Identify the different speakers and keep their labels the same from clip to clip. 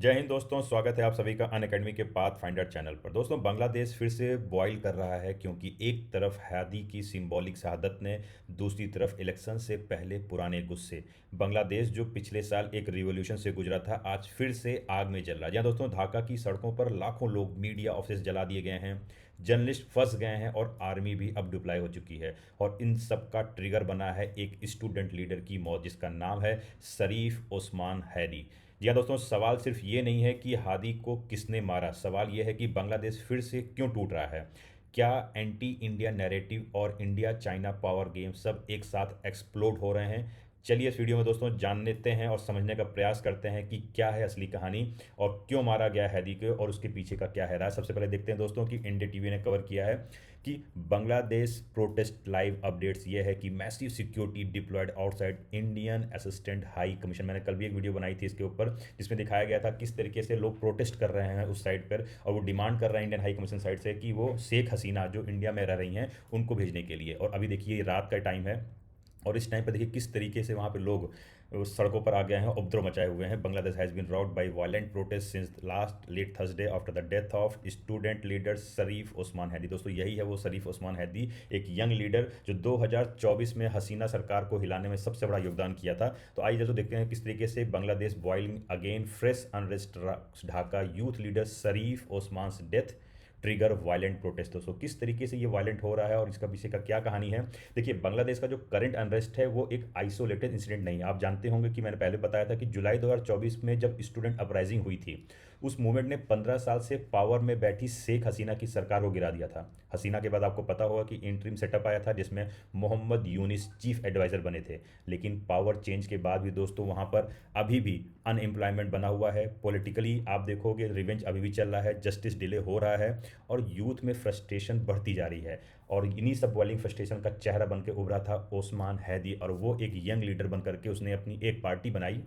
Speaker 1: जय हिंद दोस्तों, स्वागत है आप सभी का अनअकैडमी के पाथ फाइंडर चैनल पर। दोस्तों, बांग्लादेश फिर से बॉयल कर रहा है क्योंकि एक तरफ हादी की सिंबॉलिक शहादत ने, दूसरी तरफ इलेक्शन से पहले पुराने गुस्से। बांग्लादेश जो पिछले साल एक रिवॉल्यूशन से गुजरा था, आज फिर से आग में जल रहा है। जहाँ दोस्तों ढाका की सड़कों पर लाखों लोग, मीडिया ऑफिस जला दिए गए हैं, जर्नलिस्ट फंस गए हैं और आर्मी भी अब डिप्लॉय हो चुकी है। और इन सब का ट्रिगर बना है एक स्टूडेंट लीडर की मौत, जिसका नाम है शरीफ ओस्मान हैदी। जी हाँ दोस्तों, सवाल सिर्फ ये नहीं है कि हादी को किसने मारा, सवाल ये है कि बांग्लादेश फिर से क्यों टूट रहा है। क्या एंटी इंडिया नैरेटिव और इंडिया चाइना पावर गेम सब एक साथ एक्सप्लोड हो रहे हैं? चलिए इस वीडियो में दोस्तों जान लेते हैं और समझने का प्रयास करते हैं कि क्या है असली कहानी और क्यों मारा गया हैदी को और उसके पीछे का क्या है राज। सबसे पहले देखते हैं दोस्तों कि इंडिया टीवी ने कवर किया है कि बांग्लादेश प्रोटेस्ट लाइव अपडेट्स ये है कि massive security deployed outside Indian assistant high commission. मैंने कल भी एक वीडियो बनाई थी इसके ऊपर, जिसमें दिखाया गया था किस तरीके से लोग प्रोटेस्ट कर रहे हैं उस साइड पर, और वो डिमांड कर रहे हैं इंडियन हाई कमीशन साइड से कि वो शेख हसीना जो इंडिया में रह रही हैं उनको भेजने के लिए। और अभी देखिए रात का टाइम है और इस टाइम पर देखिए किस तरीके से वहाँ पे लोग सड़कों पर आ गए हैं, उपद्रव मचाए हुए हैं। Bangladesh has been rocked by violent protest since last late Thursday after the death of student leader Sharif Osman Hadi. दोस्तों यही है वो शरीफ ओस्मान हैदी, एक यंग लीडर जो 2024 में हसीना सरकार को हिलाने में सबसे बड़ा योगदान किया था। तो आइए जो देखते हैं किस तरीके से Bangladesh boiling again, fresh unrest, Dhaka youth leader Sharif Osman death trigger violent protest. दोस्तों किस तरीके से ये वायलेंट हो रहा है और इसका पीछे का क्या कहानी है। देखिए बांग्लादेश का जो करंट अनरेस्ट है वो एक आइसोलेटेड इंसिडेंट नहीं है। आप जानते होंगे कि मैंने पहले बताया था कि जुलाई 2024 में जब स्टूडेंट अपराइजिंग हुई थी, उस मूवमेंट ने 15 साल से पावर में बैठी शेख हसीना की सरकार को गिरा दिया था। हसीना के बाद आपको पता होगा कि इंटरिम सेटअप आया था जिसमें मोहम्मद यूनिस चीफ एडवाइजर बने थे। लेकिन पावर चेंज के बाद भी दोस्तों वहाँ पर अभी भी अनएम्प्लॉयमेंट बना हुआ है। पॉलिटिकली आप देखोगे रिवेंज अभी भी चल रहा है, जस्टिस डिले हो रहा है और यूथ में फ्रस्ट्रेशन बढ़ती जा रही है। और इन्हीं सब बॉइलिंग फ्रस्ट्रेशन का चेहरा बन के उभरा था ओस्मान हैदी, और वो एक यंग लीडर बन करके उसने अपनी एक पार्टी बनाई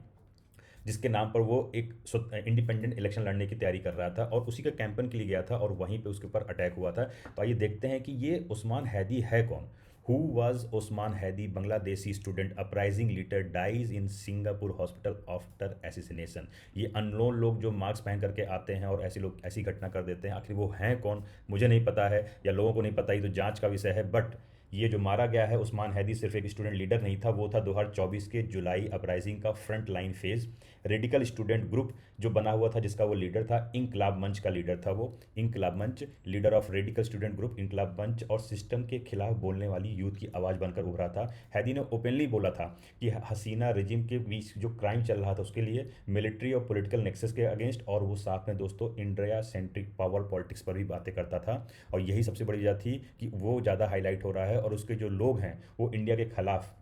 Speaker 1: जिसके नाम पर वो एक इंडिपेंडेंट इलेक्शन लड़ने की तैयारी कर रहा था और उसी का कैंपेन के लिए गया था और वहीं पे उसके ऊपर अटैक हुआ था। तो आइए देखते हैं कि ये उस्मान हैदी है कौन। Who was Osman Hadi, Bangladeshi student uprising leader dies in Singapore hospital after assassination. ये अननोन लोग जो मास्क पहन करके आते हैं और ऐसे लोग ऐसी घटना कर देते हैं, आखिर वो हैं कौन मुझे नहीं पता है, या लोगों को नहीं पता, ही तो जांच का विषय है। बट ये जो मारा गया है उस्मान हैदी सिर्फ एक स्टूडेंट लीडर नहीं था, वो था 2024 के जुलाई अपराइजिंग का front line phase. Radical student group जो बना हुआ था जिसका वो लीडर था, इंकलाब मंच का लीडर था वो। Inqilab Mancha, leader of radical student group Inqilab Mancha, और सिस्टम के खिलाफ बोलने वाली यूथ की आवाज़ बनकर उभरा था। हैदी ने ओपनली बोला था कि हसीना रजीम के बीच जो क्राइम चल रहा था उसके लिए, मिलिट्री और पॉलिटिकल नेक्सस के अगेंस्ट, और वो साथ में दोस्तों इंडिया सेंट्रिक पावर पॉलिटिक्स पर भी बातें करता था। और यही सबसे बड़ी वजह थी कि वो ज़्यादा हाईलाइट हो रहा है और उसके जो लोग हैं वो इंडिया के खिलाफ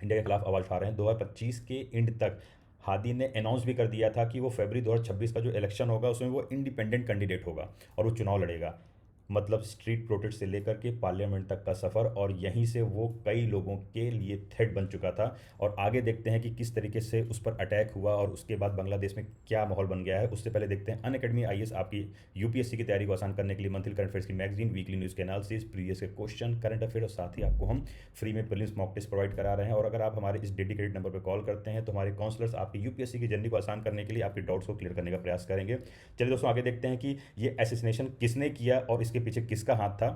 Speaker 1: आवाज़ उठा रहे हैं। 2025 के एंड तक हादी ने अनाउंस भी कर दिया था कि वो फरवरी 2026 का जो इलेक्शन होगा उसमें वो इंडिपेंडेंट कैंडिडेट होगा और वो चुनाव लड़ेगा। मतलब स्ट्रीट प्रोटेस्ट से लेकर के पार्लियामेंट तक का सफ़र, और यहीं से वो कई लोगों के लिए थ्रेट बन चुका था। और आगे देखते हैं कि किस तरीके से उस पर अटैक हुआ और उसके बाद बांग्लादेश में क्या माहौल बन गया है। उससे पहले देखते हैं अनअकैडमी आईएएस आपकी यूपीएससी की तैयारी को आसान करने के लिए मंथली करंट अफेयर्स की मैगजीन, वीकली न्यूज़ के एनालिसिस, प्रीवियस के क्वेश्चन, करंट अफेयर, और साथ ही आपको हम फ्री में प्रीलिम्स मॉक टेस्ट प्रोवाइड करा रहे हैं। और अगर आप हमारे इस डेडिकेटेड नंबर पर कॉल करते हैं तो हमारे काउंसलर्स आपकी यूपीएससी की जर्नी को आसान करने के लिए आपके डाउट्स को क्लियर करने का प्रयास करेंगे। चलिए दोस्तों आगे देखते हैं कि ये एसेसिनेशन किसने किया और इसके पीछे किसका हाथ था।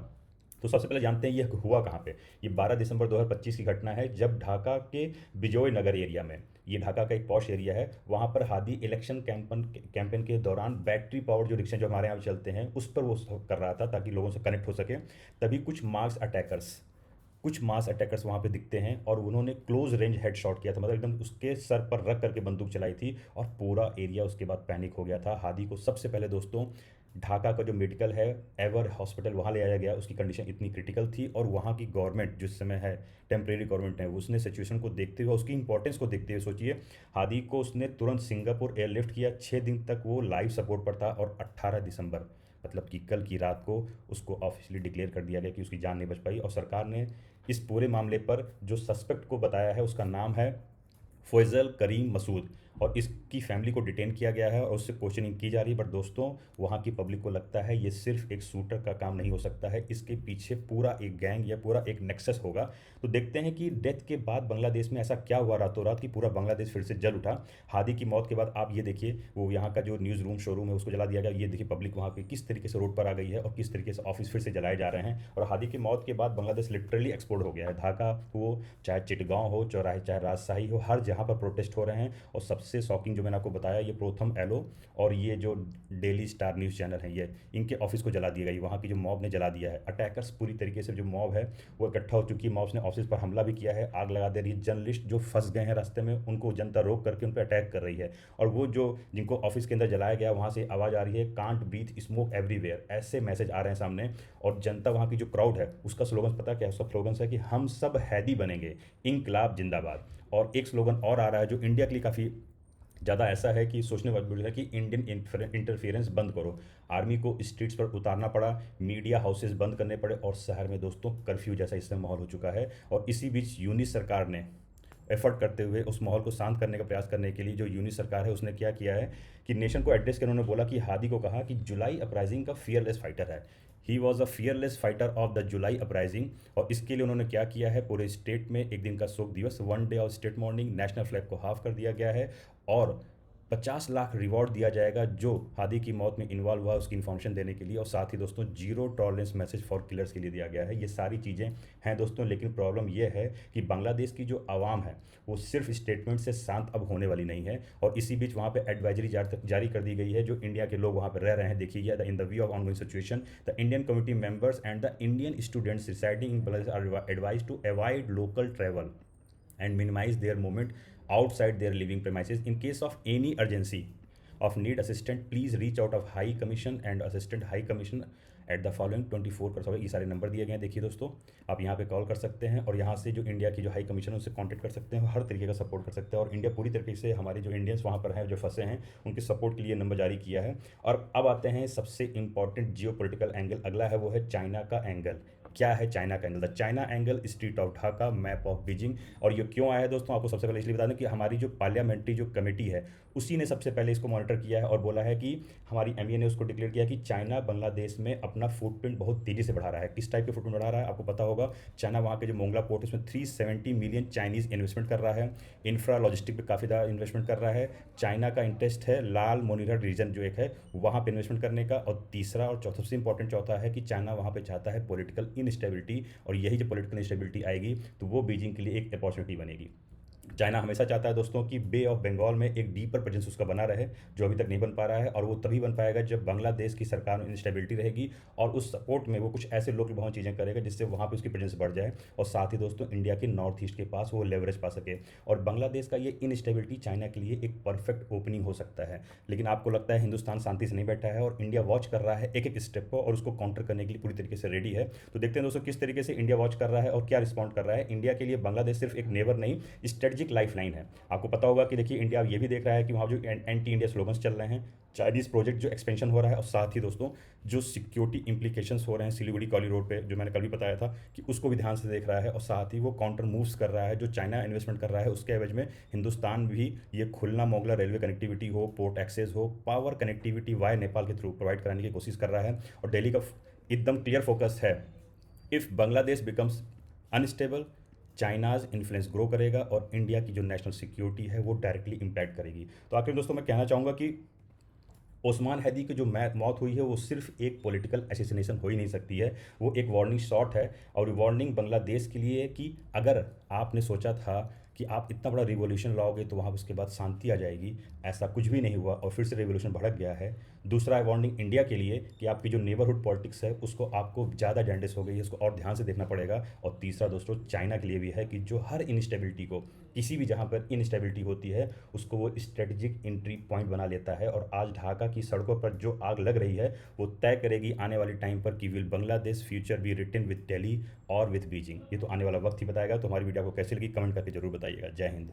Speaker 1: तो सबसे पहले जानते हैं ये हुआ कहाँ पे। ये 12 दिसंबर 2025 की घटना है, जब ढाका के बिजोय नगर एरिया में, ये ढाका का एक पॉश एरिया है, वहाँ पर हादी इलेक्शन कैंपेन के दौरान बैटरी पावर जो रिक्शा जो हमारे यहाँ चलते हैं उस पर वो कर रहा था ताकि लोगों से कनेक्ट हो सके। तभी कुछ मास अटैकर्स वहाँ पे दिखते हैं और उन्होंने क्लोज रेंज हेड शॉट किया था, मतलब एकदम उसके सर पर रख करके बंदूक चलाई थी और पूरा एरिया उसके बाद पैनिक हो गया था। हादी को सबसे पहले दोस्तों ढाका का जो मेडिकल है एवर हॉस्पिटल वहाँ ले आया गया। उसकी कंडीशन इतनी क्रिटिकल थी और वहाँ की गवर्नमेंट जिस समय है, टेम्प्रेरी गवर्नमेंट है, उसने सिचुएशन को देखते हुए, उसकी इंपॉर्टेंस को देखते हुए, सोचिए हादी को उसने तुरंत सिंगापुर एयरलिफ्ट किया। 6 दिन तक वो लाइफ सपोर्ट पर था और 18 दिसंबर मतलब कि कल की रात को उसको ऑफिशियली डिक्लेयर कर दिया गया कि उसकी जान नहीं बच पाई। और सरकार ने इस पूरे मामले पर जो सस्पेक्ट को बताया है उसका नाम है फैज़ल करीम मसूद। और इसकी फैमिली को डिटेन किया गया है और उससे क्वेश्चनिंग की जा रही है। बट दोस्तों, वहाँ की पब्लिक को लगता है ये सिर्फ एक शूटर का काम नहीं हो सकता है, इसके पीछे पूरा एक गैंग या पूरा एक नेक्सस होगा। तो देखते हैं कि डेथ के बाद बांग्लादेश में ऐसा क्या हुआ रातों रात कि पूरा बांग्लादेश फिर से जल उठा। हादी की मौत के बाद आप ये देखिए, वो यहाँ का जो न्यूज़ रूम शोरूम है उसको जला दिया गया। ये देखिए पब्लिक वहाँ पे किस तरीके से रोड पर आ गई है और किस तरीके से ऑफिस फिर से जलाए जा रहे हैं। और हादी की मौत के बाद बांग्लादेश लिटरली एक्सप्लोड हो गया है। ढाका हो, चाहे चिटगांव हो, चौराहे चाहे राजशाही हो, हर जहाँ पर प्रोटेस्ट हो रहे हैं। और सबसे शॉकिंग जो मैंने आपको बताया, ये प्रोथम एलो और ये जो डेली स्टार न्यूज़ चैनल है, ये इनके ऑफिस को जला दिया गई। वहाँ की जो मॉब ने जला दिया है। अटैकर्स पूरी तरीके से जो मॉब है वो इकट्ठा हो चुकी है। मॉब्स ने ऑफिस पर हमला भी किया है, आग लगा दे रही है। जर्नलिस्ट जो फंस गए हैं रास्ते में उनको जनता रोक करके उन पर अटैक कर रही है। और वो जो जिनको ऑफिस के अंदर जलाया गया, वहाँ से आवाज़ आ रही है, कांट ब्रीथ स्मोक एवरीवेयर, ऐसे मैसेज आ रहे हैं सामने। और जनता, वहाँ की जो क्राउड है, उसका स्लोगन पता क्या है? उसका स्लोगन है कि हम सब हैदी बनेंगे, इंकलाब जिंदाबाद। और एक स्लोगन और आ रहा है जो इंडिया के लिए काफ़ी ज़्यादा ऐसा है कि सोचने वाली है कि इंडियन इंटरफेरेंस बंद करो। आर्मी को स्ट्रीट्स पर उतारना पड़ा, मीडिया हाउसेस बंद करने पड़े और शहर में दोस्तों कर्फ्यू जैसा इस समय माहौल हो चुका है। और इसी बीच यूनिस सरकार ने एफर्ट करते हुए उस माहौल को शांत करने का प्रयास करने के लिए, जो यूनिस सरकार है उसने क्या किया है कि नेशन को एड्रेस कर उन्होंने बोला कि हादी को कहा कि जुलाई अपराइजिंग का फियरलेस फाइटर है। He was a fearless fighter of the July uprising. और इसके लिए उन्होंने क्या किया है, पूरे स्टेट में एक दिन का शोक दिवस, one day of state morning, national flag को हाफ कर दिया गया है। और 50 लाख रिवॉर्ड दिया जाएगा जो हादी की मौत में इन्वॉल्व हुआ उसकी इन्फॉर्मेशन देने के लिए। और साथ ही दोस्तों, zero tolerance message for killers के लिए दिया गया है। ये सारी चीज़ें हैं दोस्तों, लेकिन प्रॉब्लम ये है कि बांग्लादेश की जो आवाम है वो सिर्फ स्टेटमेंट से शांत अब होने वाली नहीं है। और इसी बीच वहाँ पे एडवाइजरी जारी कर दी गई है। जो इंडिया के लोग वहाँ पर रह रहे हैं, देखिए in the view of ongoing situation, the Indian community members and the Indian students residing in Bangladesh are advise to avoid local travel and minimize their movement outside their living premises. In case of any urgency of need assistant, please reach out of high commission and assistant high commission at the following 24 पर। ये सारे number दिए गए हैं, देखिए दोस्तों, आप यहाँ पे कॉल कर सकते हैं और यहाँ से जो इंडिया की जो हाई कमीशन है उससे कांटेक्ट कर सकते हैं, हर तरीके का सपोर्ट कर सकते हैं। और इंडिया पूरी तरीके से हमारे जो इंडियंस वहाँ पर हैं जो फंसे हैं उनके सपोर्ट के लिए नंबर जारी किया है। और अब आते हैं सबसे इंपॉर्टेंट जियो पोलिटिकल एंगल, अगला है वो है चाइना का एंगल। क्या है चाइना का angle? The China angle, street of Dhaka, map of Beijing. और ये क्यों आया है दोस्तों, आपको सबसे पहले इसलिए बता दें कि हमारी जो पार्लियामेंट्री जो कमेटी है उसी ने सबसे पहले इसको मॉनिटर किया है और बोला है कि हमारी एमईए ने उसको डिक्लेयर किया कि चाइना बांग्लादेश में अपना फुटप्रिंट बहुत तेज़ी से बढ़ा रहा है। किस टाइप के फुटप्रिंट बढ़ा रहा है आपको पता होगा। चाइना वहाँ के जो मोंगला पोर्ट उसमें 370 मिलियन चाइनीज़ इन्वेस्टमेंट कर रहा है। इंफ्रा लॉजिस्टिक पे काफ़ी ज़्यादा इन्वेस्टमेंट कर रहा है। चाइना का इंटरेस्ट है लाल मोनिरहट रीजन जो एक है वहाँ पे इन्वेस्टमेंट करने का। और तीसरा और चौथा, सबसे इंपॉर्टेंट चौथा है कि चाइना वहाँ पे चाहता है पॉलिटिकल इंस्टेबिलिटी। और यही जब पॉलिटिकल इंस्टेबिलिटी आएगी तो वो बीजिंग के लिए एक अपॉर्चुनिटी बनेगी। चाइना हमेशा चाहता है दोस्तों कि बे ऑफ बंगाल में एक डीपर प्रेजेंस उसका बना रहे, जो अभी तक नहीं बन पा रहा है। और वो तभी बन पाएगा जब बांग्लादेश की सरकार में इंस्टेबिलिटी रहेगी और उस सपोर्ट में वो कुछ ऐसे लोकल भाव चीज़ें करेगा जिससे वहाँ पे उसकी प्रेजेंस बढ़ जाए। और साथ ही दोस्तों, इंडिया के नॉर्थ ईस्ट के पास वो लेवरेज पा सके। और बांग्लादेश का ये इंस्टेबिलिटी चाइना के लिए एक परफेक्ट ओपनिंग हो सकता है। लेकिन आपको लगता है हिंदुस्तान शांति से नहीं बैठा है और इंडिया वॉच कर रहा है एक एक स्टेप को और उसको काउंटर करने के लिए पूरी तरीके से रेडी है। तो देखते हैं दोस्तों किस तरीके से इंडिया वॉच कर रहा है और क्या रिस्पॉन्ड कर रहा है। इंडिया के लिए बांग्लादेश सिर्फ एक नेबर नहीं, स्ट्रेटजिक लाइफ लाइन है। आपको पता होगा कि देखिए इंडिया ये भी देख रहा है कि वहाँ जो एंटी इंडिया स्लोगन्स चल रहे हैं, चाइनीज़ प्रोजेक्ट जो एक्सपेंशन हो रहा है, और साथ ही दोस्तों जो सिक्योरिटी इंप्लीकेशंस हो रहे हैं सिलीगुड़ी कॉली रोड पे, जो मैंने कल भी बताया था, कि उसको भी ध्यान से देख रहा है। और साथ ही वो काउंटर मूव्स कर रहा है। जो चाइना इन्वेस्टमेंट कर रहा है उसके एवज में हिंदुस्तान भी ये खुलना मोगला रेलवे कनेक्टिविटी हो, पोर्ट एक्सेस हो, पावर कनेक्टिविटी वाया नेपाल के थ्रू प्रोवाइड कराने की कोशिश कर रहा है। और दिल्ली का एकदम क्लियर फोकस है, if Bangladesh becomes unstable, China's influence grow करेगा और इंडिया की जो नेशनल सिक्योरिटी है वो डायरेक्टली इम्पैक्ट करेगी। तो आखिर दोस्तों मैं कहना चाहूँगा कि ओस्मान हैदी की जो मौत हुई है वो सिर्फ एक पॉलिटिकल असैसिनेशन हो ही नहीं सकती है, वो एक वार्निंग शॉट है। और वार्निंग बांग्लादेश के लिए कि अगर आपने सोचा था कि आप इतना बड़ा रिवॉल्यूशन लाओगे तो वहाँ उसके बाद शांति आ जाएगी, ऐसा कुछ भी नहीं हुआ और फिर से रिवॉल्यूशन भड़क गया है। दूसरा है वार्निंग इंडिया के लिए कि आपकी जो नेबरहुड पॉलिटिक्स है उसको आपको ज़्यादा जैंडिस हो गई है, उसको और ध्यान से देखना पड़ेगा। और तीसरा दोस्तों चाइना के लिए भी है कि जो हर इनस्टेबिलिटी को, किसी भी जहाँ पर इनस्टेबिलिटी होती है उसको वो स्ट्रेटजिक एंट्री पॉइंट बना लेता है। और आज ढाका की सड़कों पर जो आग लग रही है वो तय करेगी आने वाले टाइम पर कि will Bangladesh future be written with Delhi और विद बीजिंग। ये तो आने वाला वक्त ही बताएगा। तो हमारी वीडियो को कैसी लगी कमेंट करके जरूर बताइएगा। जय हिंद।